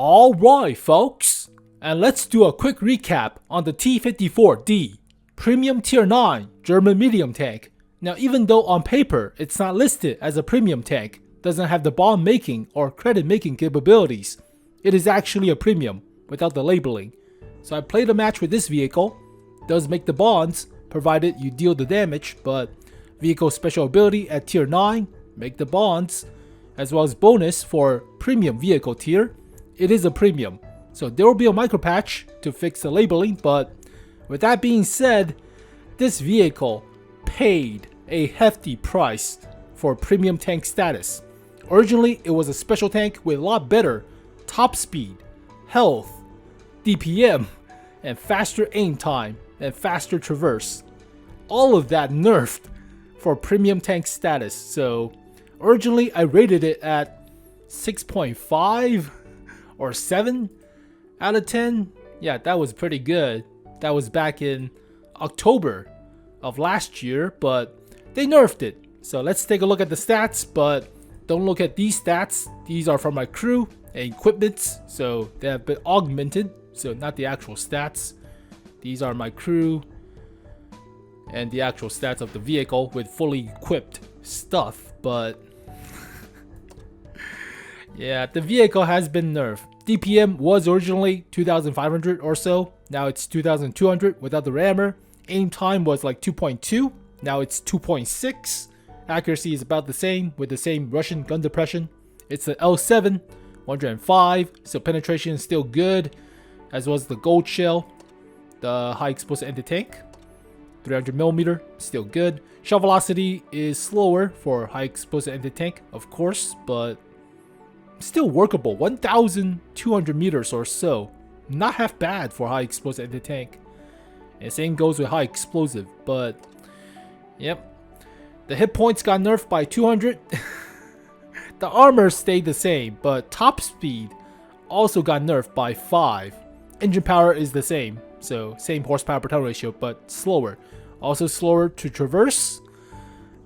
Alright folks, and let's do a quick recap on the T-54D, Premium Tier 9 German medium tank. Now even though on paper it's not listed as a premium tank, doesn't have the bomb making or credit making capabilities, it is actually a premium without the labeling. So I played a match with this vehicle, does make the bonds provided you deal the damage, but vehicle special ability at tier 9, make the bonds, as well as bonus for premium vehicle tier, it is a premium. So there will be a micro patch to fix the labeling, but with that being said, this vehicle paid a hefty price for premium tank status. Originally it was a special tank with a lot better top speed, health, DPM, and faster aim time and faster traverse. All of that nerfed for premium tank status. So originally I rated it at 6.5 or 7 out of 10. Yeah, that was pretty good. That was back in October of last year, but they nerfed it. So let's take a look at the stats, but don't look at these stats. These are from my crew and equipments, so they have been augmented, so not the actual stats. These are my crew and the actual stats of the vehicle with fully equipped stuff, but yeah, the vehicle has been nerfed. DPM was originally 2,500 or so, now it's 2,200 without the rammer. Aim time was like 2.2, now it's 2.6. Accuracy is about the same with the same Russian gun depression. It's the L7, 105, so penetration is still good, as well as the gold shell, the high explosive anti-tank, 300mm, still good. Shell velocity is slower for high explosive anti-tank, of course, but still workable. 1,200 meters or so, not half bad for high explosive anti-tank. And same goes with high explosive, but yep. The hit points got nerfed by 200. The armor stayed the same, but top speed also got nerfed by 5. Engine power is the same, so same horsepower per ton ratio, but slower. Also slower to traverse,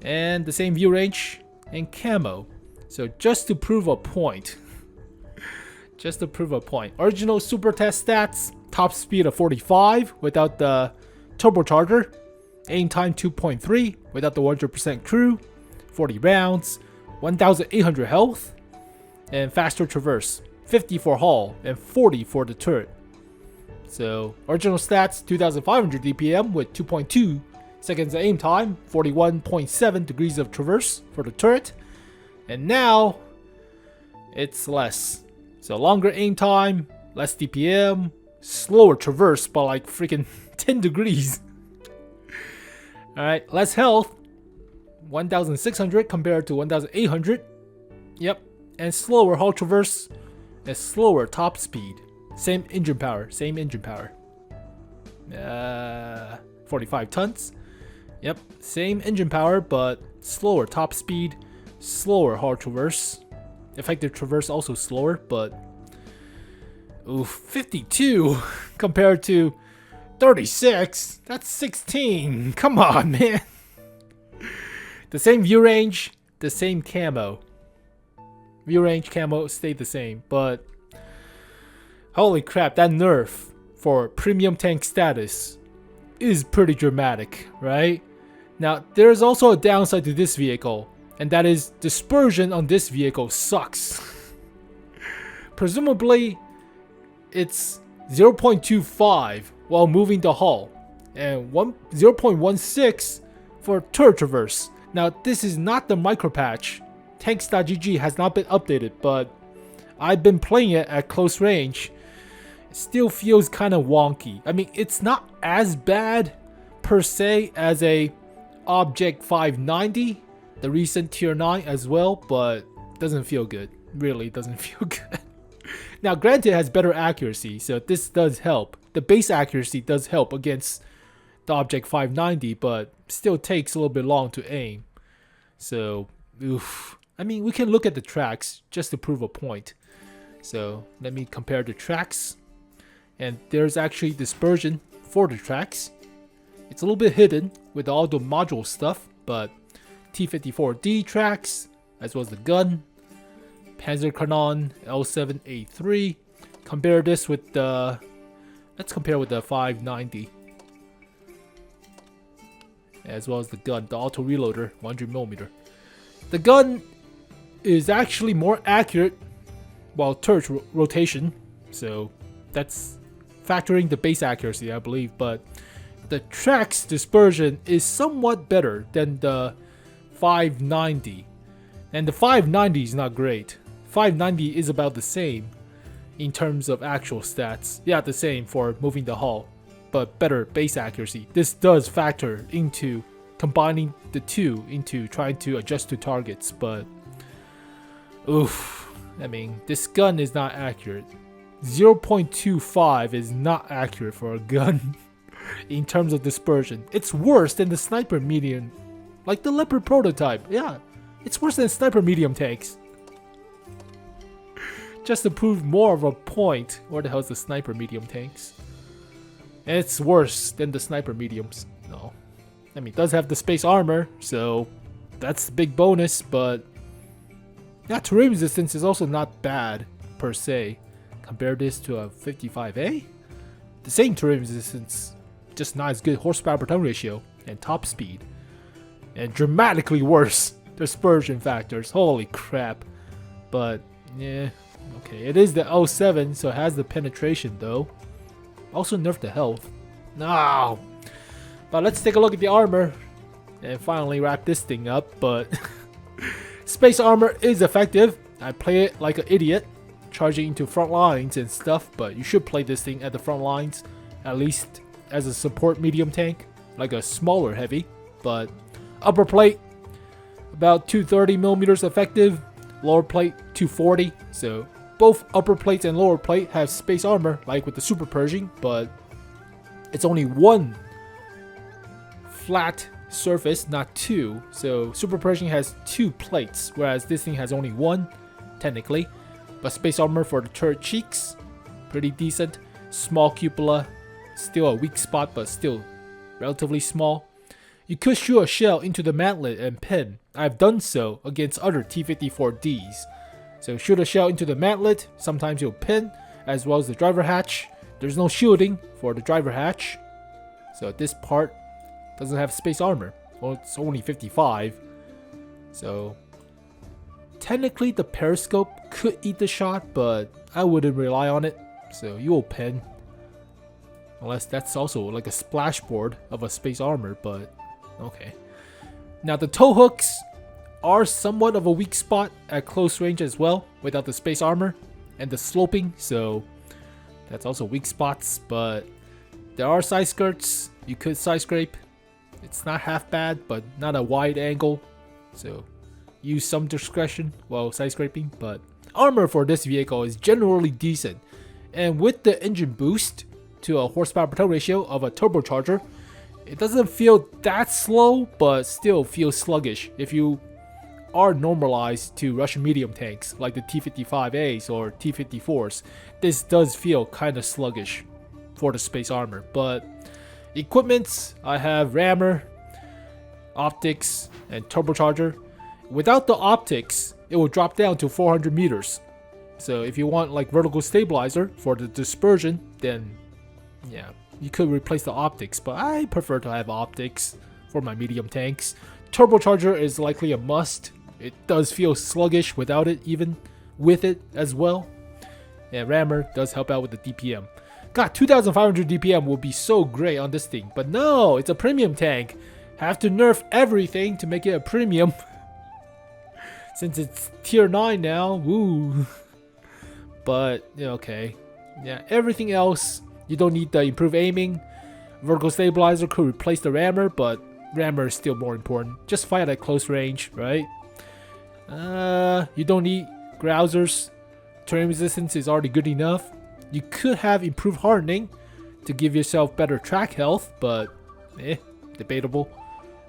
and the same view range and camo. So just to prove a point, original super test stats, top speed of 45 without the turbocharger, aim time 2.3 without the 100% crew, 40 rounds, 1,800 health, and faster traverse, 50 for hull and 40 for the turret. So original stats 2,500 DPM with 2.2 seconds of aim time, 41.7 degrees of traverse for the turret, and now it's less. So longer aim time, less DPM, slower traverse by like freaking 10 degrees. Alright, less health, 1,600 compared to 1,800. Yep, and slower hull traverse and slower top speed. Same engine power, 45 tons. Yep, same engine power, but slower top speed, slower hull traverse. Effective traverse also slower, but oof, 52 compared to 36. That's 16. Come on, man. The same view range, the same camo. View range camo stayed the same, but holy crap, that nerf for premium tank status is pretty dramatic, right? Now, there's also a downside to this vehicle, and that is dispersion on this vehicle sucks. Presumably, it's 0.25 while moving the hull, and 0.16 for turret traverse. Now, this is not the micro patch. Tanks.gg has not been updated, but I've been playing it at close range. It still feels kind of wonky. I mean, it's not as bad per se as a Object 590, the recent tier 9 as well, but doesn't feel good. Really doesn't feel good. Now, granted, it has better accuracy, so this does help. The base accuracy does help against the Object 590, but still takes a little bit long to aim. So, oof. I mean, we can look at the tracks just to prove a point. So, let me compare the tracks. And there's actually dispersion for the tracks. It's a little bit hidden with all the module stuff, but T-54D tracks, as well as the gun, Panzer Cannon L7A3, compare this with the... Let's compare with the 590. As well as the gun, the auto reloader, 100mm. The gun is actually more accurate while turret rotation, so that's factoring the base accuracy, I believe, but the track's dispersion is somewhat better than the 590, and the 590 is not great. 590 is about the same in terms of actual stats. Yeah, the same for moving the hull, but better base accuracy. This does factor into combining the two into trying to adjust to targets, but oof, I mean, this gun is not accurate. 0.25 is not accurate for a gun in terms of dispersion. It's worse than the sniper medium, like the Leopard prototype. Yeah, it's worse than sniper medium tanks. Just to prove more of a point, where the hell is the sniper medium tanks? And it's worse than the sniper mediums. No, I mean, it does have the space armor, so that's the big bonus, but yeah, terrain resistance is also not bad per se. Compare this to a 55A, the same terrain resistance, just not as good horsepower per ton ratio and top speed, and dramatically worse dispersion factors. Holy crap! But yeah, okay, it is the 07, so it has the penetration though. Also nerfed the health. No, but let's take a look at the armor and finally wrap this thing up. But space armor is effective. I play it like an idiot, charging into front lines and stuff, but you should play this thing at the front lines, at least as a support medium tank, like a smaller heavy. But upper plate, about 230mm effective, lower plate 240, so both upper plates and lower plate have space armor, like with the Super Pershing, but it's only one flat surface, not two. So Super Pershing has two plates, whereas this thing has only one, technically. But space armor for the turret cheeks, pretty decent. Small cupola, still a weak spot, but still relatively small. You could shoot a shell into the mantlet and pin. I've done so against other T-54Ds. So shoot a shell into the mantlet, sometimes you'll pin, as well as the driver hatch. There's no shielding for the driver hatch, so this part doesn't have space armor. Well, it's only 55, so technically the periscope could eat the shot, but I wouldn't rely on it, so you will pin. Unless that's also like a splashboard of a space armor, but okay. Now the tow hooks are somewhat of a weak spot at close range as well, without the space armor and the sloping, so that's also weak spots. But there are side skirts, you could side scrape. It's not half bad, but not a wide angle, so use some discretion while side scraping. But armor for this vehicle is generally decent, and with the engine boost to a horsepower per ton ratio of a turbocharger, it doesn't feel that slow, but still feels sluggish if you are normalized to Russian medium tanks like the T-55As or T-54s. This does feel kind of sluggish for the space armor. But equipment, I have rammer, optics, and turbocharger. Without the optics, it will drop down to 400 meters. So if you want like vertical stabilizer for the dispersion, then yeah, you could replace the optics, but I prefer to have optics for my medium tanks. Turbocharger is likely a must. It does feel sluggish without it, even with it as well. And rammer does help out with the DPM. God, 2500 DPM will be so great on this thing, but no, it's a premium tank. Have to nerf everything to make it a premium. Since it's tier 9 now, woo. But okay, yeah, everything else, you don't need the improved aiming. Vertical stabilizer could replace the rammer, but rammer is still more important. Just fight at close range, right? You don't need grousers. Terrain resistance is already good enough. You could have improved hardening to give yourself better track health, but debatable.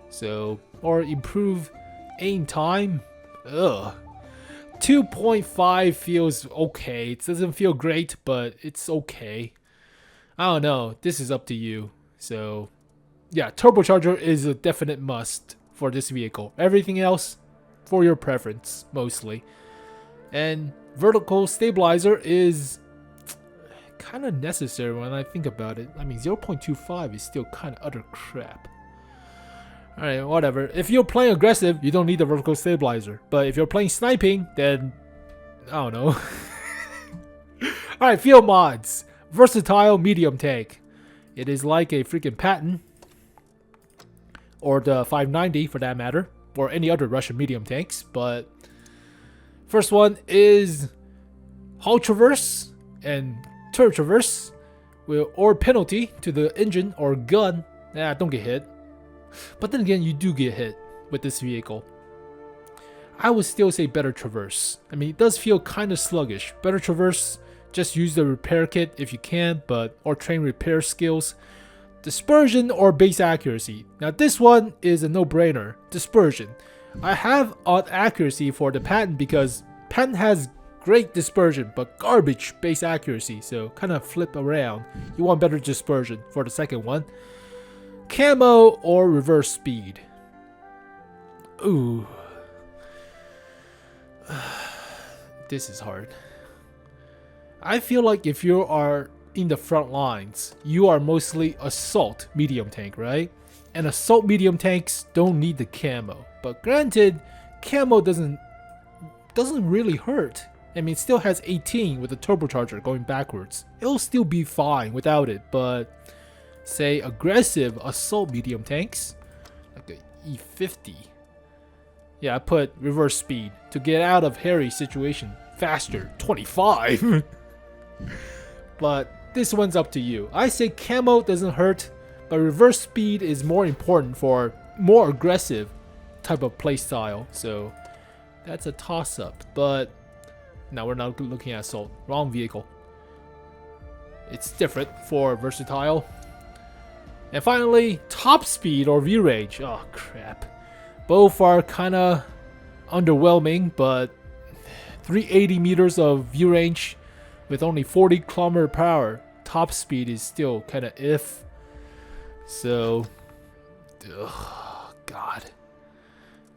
So, or improve aim time. 2.5 feels okay. It doesn't feel great, but it's okay. I don't know. This is up to you. So, yeah, turbocharger is a definite must for this vehicle. Everything else, for your preference, mostly. And vertical stabilizer is kind of necessary when I think about it. I mean, 0.25 is still kind of utter crap. Alright, whatever. If you're playing aggressive, you don't need the vertical stabilizer. But if you're playing sniping, then I don't know. Alright, field mods. Versatile medium tank. It is like a freaking Patton, or the 590 for that matter, or any other Russian medium tanks. But first one is hull traverse and turret traverse or penalty to the engine or gun. Don't get hit. But then again, you do get hit with this vehicle. I would still say better traverse. I mean, it does feel kind of sluggish. Better traverse, just use the repair kit if you can, or train repair skills. Dispersion or base accuracy. Now this one is a no-brainer. Dispersion. I have on accuracy for the Patton because Patton has great dispersion but garbage base accuracy, so kind of flip around. You want better dispersion for the second one. Camo or reverse speed. Ooh. This is hard. I feel like if you are in the front lines, you are mostly assault medium tank, right? And assault medium tanks don't need the camo. But granted, camo doesn't really hurt. I mean, it still has 18 with the turbocharger going backwards. It'll still be fine without it, but say aggressive assault medium tanks, like a E50. Yeah, I put reverse speed to get out of hairy situation faster, 25. But this one's up to you. I say camo doesn't hurt, but reverse speed is more important for more aggressive type of playstyle. So that's a toss-up. But now we're not looking at assault. Wrong vehicle. It's different for versatile. And finally, top speed or view range. Oh crap. Both are kind of underwhelming, but 380 meters of view range with only 40 km per hour. Top speed is still kind of if. So, God.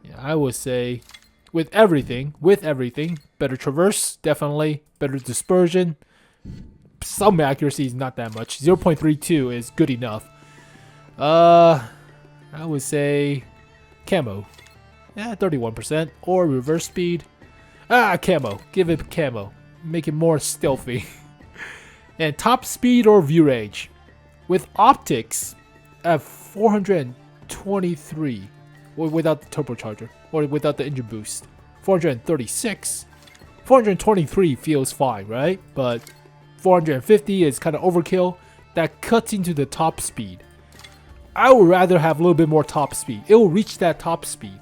Yeah, I would say with everything, better traverse, definitely. Better dispersion. Some accuracy is not that much. 0.32 is good enough. I would say camo. Yeah, 31%. Or reverse speed. Camo. Give it camo. Make it more stealthy. And top speed or view range. With optics at 423. Or without the turbocharger. Or without the engine boost. 436. 423 feels fine, right? But 450 is kind of overkill. That cuts into the top speed. I would rather have a little bit more top speed. It will reach that top speed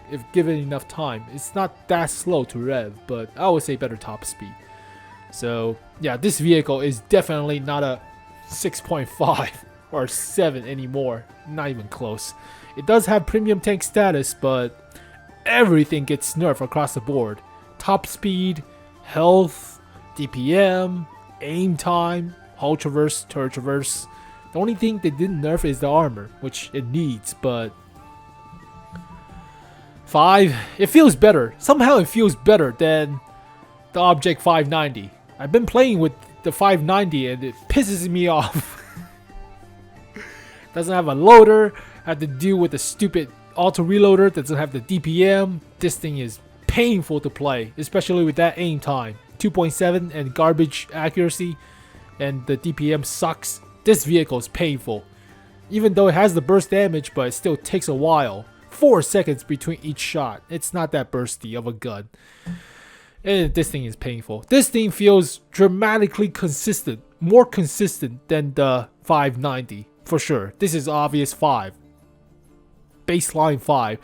if given enough time. It's not that slow to rev, but I would say better top speed. So yeah, this vehicle is definitely not a 6.5 or 7 anymore. Not even close. It does have premium tank status, but everything gets nerfed across the board. Top speed, health, DPM, aim time, hull traverse, turret traverse. The only thing they didn't nerf is the armor, which it needs, but 5, it feels better. Somehow it feels better than the Object 590. I've been playing with the 590 and it pisses me off. Doesn't have a loader, I have to deal with the stupid auto reloader, doesn't have the DPM. This thing is painful to play, especially with that aim time. 2.7 and garbage accuracy, and the DPM sucks. This vehicle is painful. Even though it has the burst damage, but it still takes a while. 4 seconds between each shot. It's not that bursty of a gun. And this thing is painful. This thing feels dramatically consistent. More consistent than the 590. For sure. This is obvious 5. Baseline 5.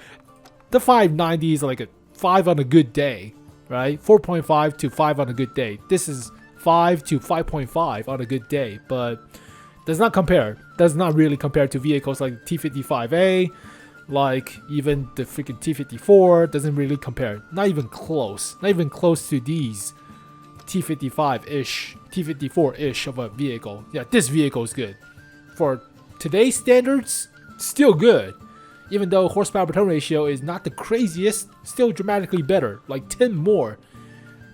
The 590 is like a 5 on a good day. Right? 4.5 to 5 on a good day. This is 5 to 5.5 on a good day. But does not compare. Does not really compare to vehicles like T55A, like even the freaking T54. Doesn't really compare. Not even close. Not even close to these T55-ish, T54-ish of a vehicle. Yeah, this vehicle is good. For today's standards, still good. Even though horsepower per ton ratio is not the craziest, still dramatically better. Like 10 more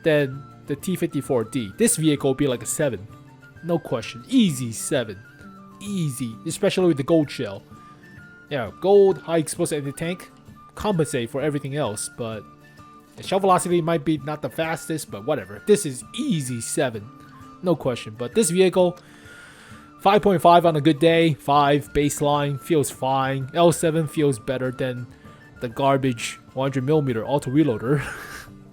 than the T54D. This vehicle will be like a 7. no question. Easy 7. Easy, especially with the gold shell. Yeah, gold, high explosive anti-tank, compensate for everything else, but the shell velocity might be not the fastest, but whatever. This is easy 7. No question. But this vehicle, 5.5 on a good day, 5 baseline, feels fine. L7 feels better than the garbage 100mm auto reloader.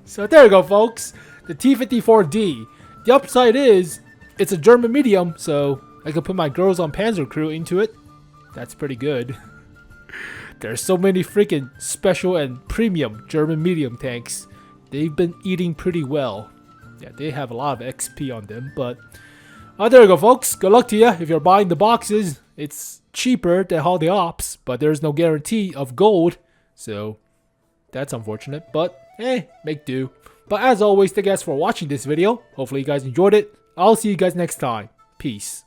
So there you go, folks. The T-54D. The upside is, it's a German medium, so I can put my girls on Panzer Crew into it. That's pretty good. There's so many freaking special and premium German medium tanks. They've been eating pretty well. Yeah, they have a lot of XP on them, but there you go, folks. Good luck to you if you're buying the boxes. It's cheaper than all the ops, but there's no guarantee of gold, so that's unfortunate, but hey, make do. But as always, thank you guys for watching this video. Hopefully you guys enjoyed it. I'll see you guys next time. Peace.